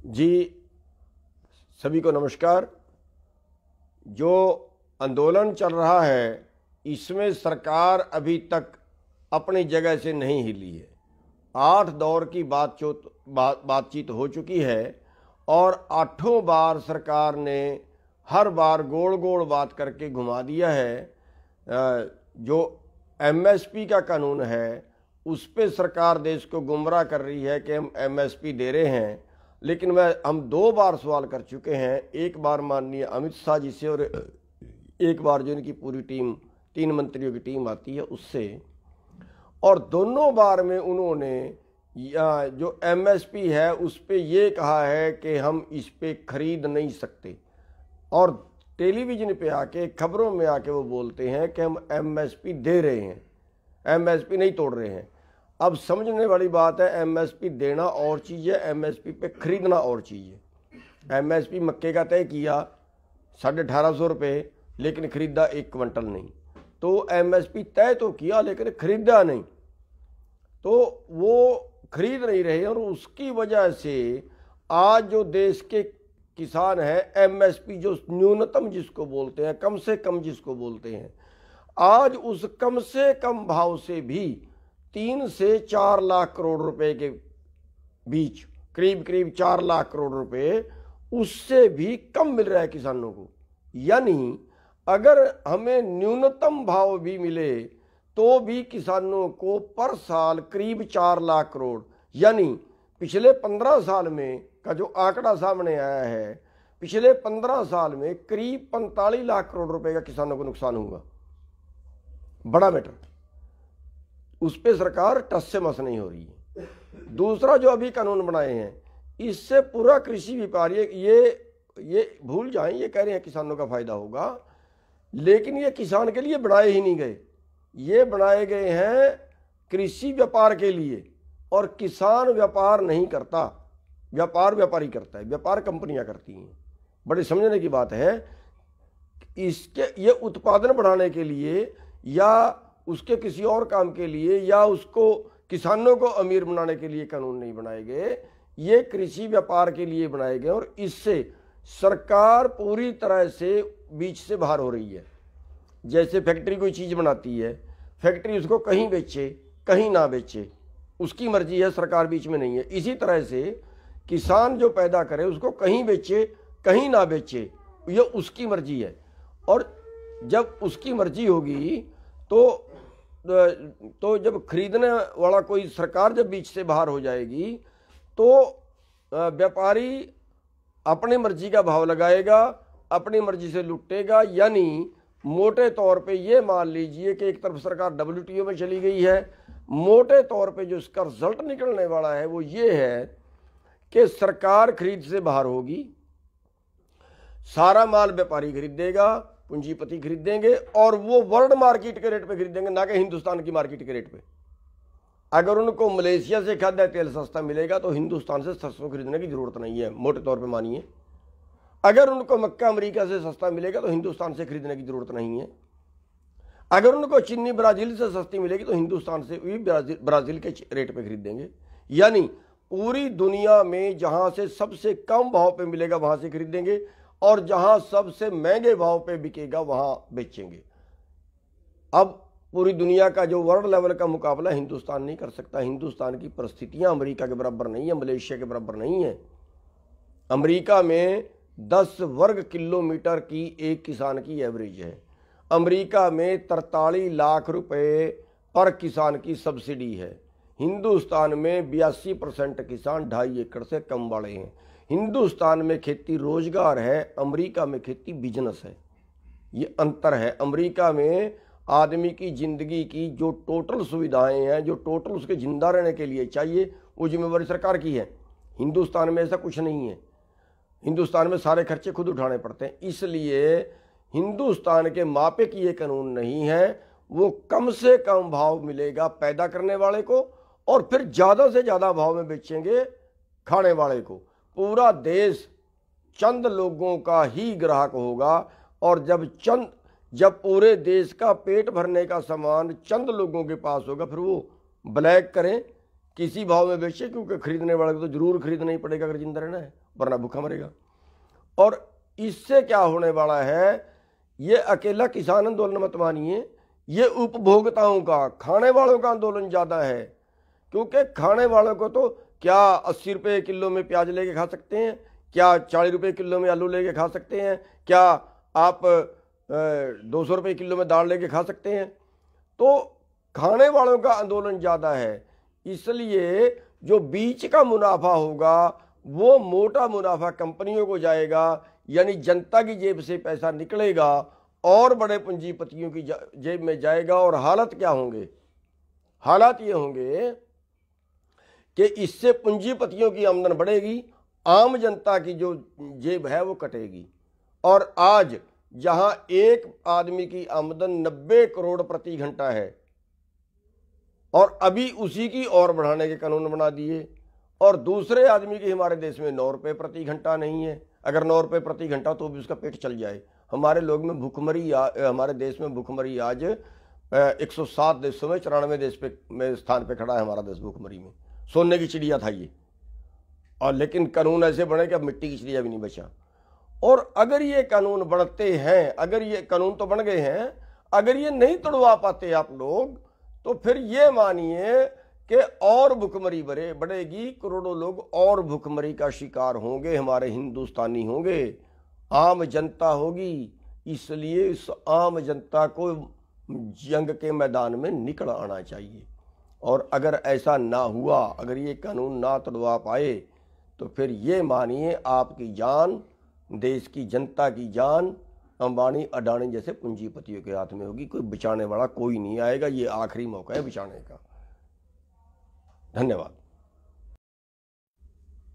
जी सभी को नमस्कार। जो आंदोलन चल रहा है इसमें सरकार अभी तक अपनी जगह से नहीं हिली है। 8 दौर की बातचीत हो चुकी है और 8 बार सरकार ने हर बार गोल गोल बात करके घुमा दिया है। जो एमएसपी का कानून है उस पे सरकार देश को गुमराह कर रही है कि हम एमएसपी दे रहे हैं, लेकिन हम 2 बार सवाल कर चुके हैं। एक बार माननीय अमित शाह जी से और एक बार जो इनकी पूरी टीम 3 मंत्रियों की टीम आती है उससे, और दोनों बार में उन्होंने जो एमएसपी है उस पे ये कहा है कि हम इस पे खरीद नहीं सकते, और टेलीविजन पे आके खबरों में आके वो बोलते हैं कि हम एमएसपी दे रहे हैं, एमएसपी नहीं तोड़ रहे हैं। अब समझने वाली बात है, एमएसपी देना और चीज़ है, एमएसपी पे खरीदना और चीज़ है। एमएसपी मक्के का तय किया 1850 रुपये, लेकिन खरीदा 1 क्विंटल नहीं। तो एमएसपी तय तो किया लेकिन खरीदा नहीं, तो वो खरीद नहीं रहे, और उसकी वजह से आज जो देश के किसान हैं, एमएसपी जो न्यूनतम जिसको बोलते हैं, कम से कम जिसको बोलते हैं, आज उस कम से कम भाव से भी 3 से 4 लाख करोड़ रुपए के बीच, करीब 4 लाख करोड़ रुपए, उससे भी कम मिल रहा है किसानों को। यानी अगर हमें न्यूनतम भाव भी मिले तो भी किसानों को पर साल करीब 4 लाख करोड़, यानी पिछले 15 साल में का जो आंकड़ा सामने आया है, पिछले 15 साल में करीब 45 लाख करोड़ रुपए का किसानों को नुकसान हुआ। बड़ा मैटर, उस पर सरकार टस से मस नहीं हो रही है। दूसरा जो अभी कानून बनाए हैं, इससे पूरा कृषि व्यापारी ये भूल जाएं, ये कह रहे हैं किसानों का फायदा होगा, लेकिन ये किसान के लिए बनाए ही नहीं गए, ये बनाए गए हैं कृषि व्यापार के लिए। और किसान व्यापार नहीं करता, व्यापार व्यापारी करता है, व्यापार कंपनियां करती हैं। बड़ी समझने की बात है, इसके ये उत्पादन बढ़ाने के लिए या उसके किसी और काम के लिए या उसको किसानों को अमीर बनाने के लिए कानून नहीं बनाए गए, ये कृषि व्यापार के लिए बनाए गए। और इससे सरकार पूरी तरह से बीच से बाहर हो रही है। जैसे फैक्ट्री कोई चीज़ बनाती है, फैक्ट्री उसको कहीं बेचे कहीं ना बेचे, उसकी मर्जी है, सरकार बीच में नहीं है। इसी तरह से किसान जो पैदा करे उसको कहीं बेचे कहीं ना बेचे, ये उसकी मर्जी है। और जब उसकी मर्जी होगी तो जब खरीदने वाला कोई, सरकार जब बीच से बाहर हो जाएगी तो व्यापारी अपनी मर्जी का भाव लगाएगा, अपनी मर्जी से लुटेगा। यानी मोटे तौर पे ये मान लीजिए कि एक तरफ सरकार WTO में चली गई है, मोटे तौर पे जो इसका रिजल्ट निकलने वाला है वो ये है कि सरकार खरीद से बाहर होगी, सारा माल व्यापारी खरीदेगा, पूंजीपति खरीदेंगे, और वो वर्ल्ड मार्केट के रेट पे खरीदेंगे, ना कि हिंदुस्तान की मार्केट के रेट पे। अगर उनको मलेशिया से खाद्य तेल सस्ता मिलेगा तो हिंदुस्तान से सरसों खरीदने की जरूरत नहीं है, मोटे तौर पे मानिए। अगर उनको मक्का अमेरिका से सस्ता मिलेगा तो हिंदुस्तान से खरीदने की जरूरत नहीं है। अगर उनको चीनी ब्राजील से सस्ती मिलेगी तो हिंदुस्तान से भी ब्राजील के रेट पे खरीदेंगे। यानी पूरी दुनिया में जहां से सबसे कम भाव पे मिलेगा वहां से खरीदेंगे, और जहां सबसे महंगे भाव पे बिकेगा वहां बेचेंगे। अब पूरी दुनिया का जो वर्ल्ड लेवल का मुकाबला हिंदुस्तान नहीं कर सकता। हिंदुस्तान की परिस्थितियां अमेरिका के बराबर नहीं है, मलेशिया के बराबर नहीं है। अमेरिका में 10 वर्ग किलोमीटर की एक किसान की एवरेज है। अमेरिका में 43 लाख रुपए पर किसान की सब्सिडी है। हिंदुस्तान में 82% किसान 2.5 एकड़ से कम वाले हैं। हिंदुस्तान में खेती रोजगार है, अमेरिका में खेती बिजनेस है। ये अंतर है। अमेरिका में आदमी की जिंदगी की जो टोटल सुविधाएं हैं, जो टोटल उसके जिंदा रहने के लिए चाहिए, वो जिम्मेवारी सरकार की है। हिंदुस्तान में ऐसा कुछ नहीं है। हिंदुस्तान में सारे खर्चे खुद उठाने पड़ते हैं। इसलिए हिंदुस्तान के मापे की ये कानून नहीं है। वो कम से कम भाव मिलेगा पैदा करने वाले को, और फिर ज़्यादा से ज़्यादा भाव में बेचेंगे खाने वाले को। पूरा देश चंद लोगों का ही ग्राहक होगा, और जब पूरे देश का पेट भरने का सामान चंद लोगों के पास होगा, फिर वो ब्लैक करें किसी भाव में बेचे, क्योंकि खरीदने वाले को तो जरूर खरीदना ही पड़ेगा अगर जिंदा रहना है, वरना भूखा मरेगा। और इससे क्या होने वाला है, ये अकेला किसान आंदोलन मत मानिए, ये उपभोक्ताओं का, खाने वालों का आंदोलन ज़्यादा है। क्योंकि खाने वालों को तो क्या 80 रुपये किलो में प्याज लेके खा सकते हैं, क्या 40 रुपये किलो में आलू लेके खा सकते हैं, क्या आप 200 रुपये किलो में दाल लेके खा सकते हैं। तो खाने वालों का आंदोलन ज़्यादा है, इसलिए जो बीच का मुनाफा होगा वो मोटा मुनाफा कंपनियों को जाएगा, यानी जनता की जेब से पैसा निकलेगा और बड़े पूंजीपतियों की जेब में जाएगा। और हालत क्या होंगे, हालात ये होंगे कि इससे पूंजीपतियों की आमदन बढ़ेगी, आम जनता की जो जेब है वो कटेगी। और आज जहां एक आदमी की आमदन 90 करोड़ प्रति घंटा है और अभी उसी की और बढ़ाने के कानून बना दिए, और दूसरे आदमी की हमारे देश में 9 रुपये प्रति घंटा नहीं है। अगर 9 रुपये प्रति घंटा तो भी उसका पेट चल जाए। हमारे लोग में भूखमरी, हमारे देश में भूखमरी आज 107 देशों में 94 देश में स्थान पे खड़ा है हमारा देश भूखमरी में। सोने की चिड़िया था ये, और लेकिन कानून ऐसे बने कि अब मिट्टी की चिड़िया भी नहीं बचा। और अगर ये कानून बढ़ते हैं, अगर ये कानून तो बन गए हैं, अगर ये नहीं तोड़वा पाते आप लोग, तो फिर ये मानिए कि और भुखमरी बढ़ेगी, करोड़ों लोग और भुखमरी का शिकार होंगे, हमारे हिंदुस्तानी होंगे, आम जनता होगी। इसलिए इस आम जनता को जंग के मैदान में निकल आना चाहिए। और अगर ऐसा ना हुआ, अगर ये कानून ना तोड़वा पाए, तो फिर ये मानिए आपकी जान, देश की जनता की जान अंबानी अडानी जैसे पूंजीपतियों के हाथ में होगी। कोई बचाने वाला कोई नहीं आएगा। ये आखिरी मौका है बचाने का। धन्यवाद।